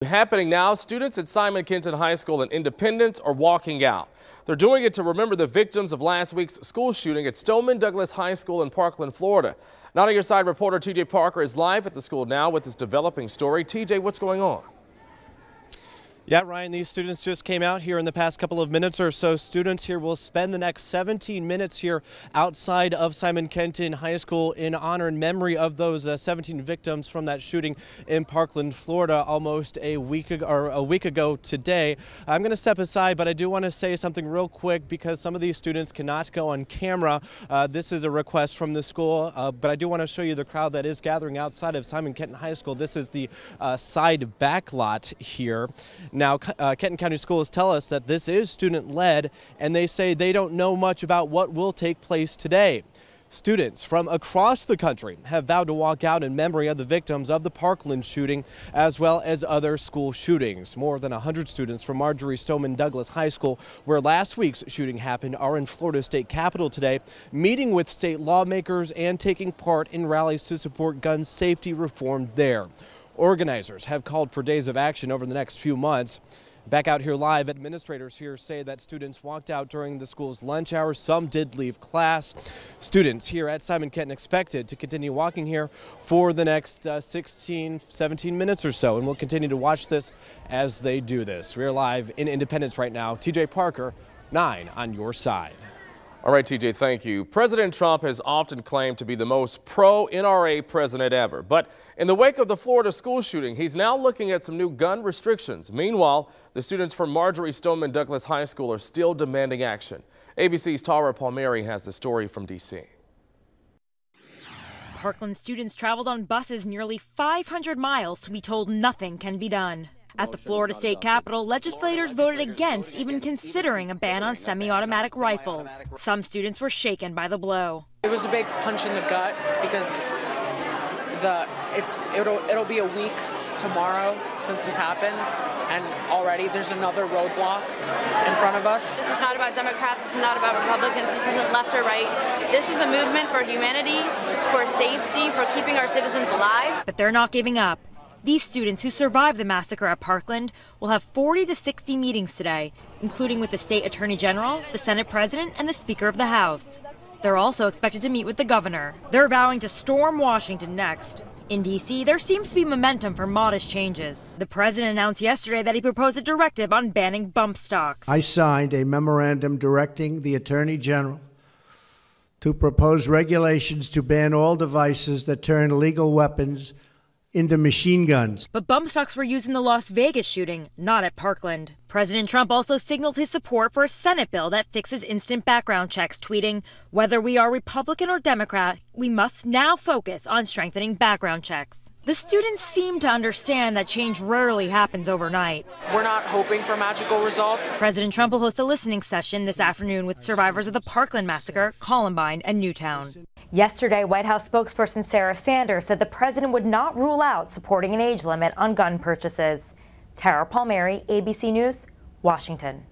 Happening now, students at Kenton High School in Independence are walking out. They're doing it to remember the victims of last week's school shooting at Stoneman Douglas High School in Parkland, Florida. Not on your side reporter TJ Parker is live at the school now with this developing story. TJ, what's going on? Yeah, Ryan, these students just came out here in the past couple of minutes or so. Students here will spend the next 17 minutes here outside of Kenton High School in honor and memory of those 17 victims from that shooting in Parkland, Florida, almost a week ago today. I'm going to step aside, but I do want to say something real quick because some of these students cannot go on camera. This is a request from the school, but I do want to show you the crowd that is gathering outside of Kenton High School. This is the side back lot here. Now, Kenton County Schools tell us that this is student-led, and they say they don't know much about what will take place today. Students from across the country have vowed to walk out in memory of the victims of the Parkland shooting, as well as other school shootings. More than 100 students from Marjorie Stoneman Douglas High School, where last week's shooting happened, are in Florida State Capitol today, meeting with state lawmakers and taking part in rallies to support gun safety reform there. Organizers have called for days of action over the next few months. Back out here live, administrators here say that students walked out during the school's lunch hours. Some did leave class. Students here at Kenton expected to continue walking here for the next 17 minutes or so, and we'll continue to watch this as they do this. We're live in Independence right now. TJ Parker, 9 on your side. All right, TJ, thank you. President Trump has often claimed to be the most pro-NRA president ever. But in the wake of the Florida school shooting, he's now looking at some new gun restrictions. Meanwhile, the students from Marjorie Stoneman Douglas High School are still demanding action. ABC's Tara Palmieri has the story from D.C. Parkland students traveled on buses nearly 500 miles to be told nothing can be done. At the Florida State Capitol, legislators voted against even considering a ban on semi-automatic rifles. Some students were shaken by the blow. It was a big punch in the gut because it'll be a week tomorrow since this happened, and already there's another roadblock in front of us. This is not about Democrats, this is not about Republicans, this isn't left or right. This is a movement for humanity, for safety, for keeping our citizens alive. But they're not giving up. These students who survived the massacre at Parkland will have 40 to 60 meetings today, including with the state attorney general, the Senate president, and the Speaker of the House. They're also expected to meet with the governor. They're vowing to storm Washington next. In D.C., there seems to be momentum for modest changes. The president announced yesterday that he proposed a directive on banning bump stocks. I signed a memorandum directing the attorney general to propose regulations to ban all devices that turn legal weapons into machine guns. But bump stocks were used in the Las Vegas shooting, not at Parkland. President Trump also signaled his support for a Senate bill that fixes instant background checks, tweeting, "Whether we are Republican or Democrat, we must now focus on strengthening background checks." The students seem to understand that change rarely happens overnight. We're not hoping for magical results. President Trump will host a listening session this afternoon with survivors of the Parkland massacre, Columbine, and Newtown. Yesterday, White House spokesperson Sarah Sanders said the president would not rule out supporting an age limit on gun purchases. Tara Palmieri, ABC News, Washington.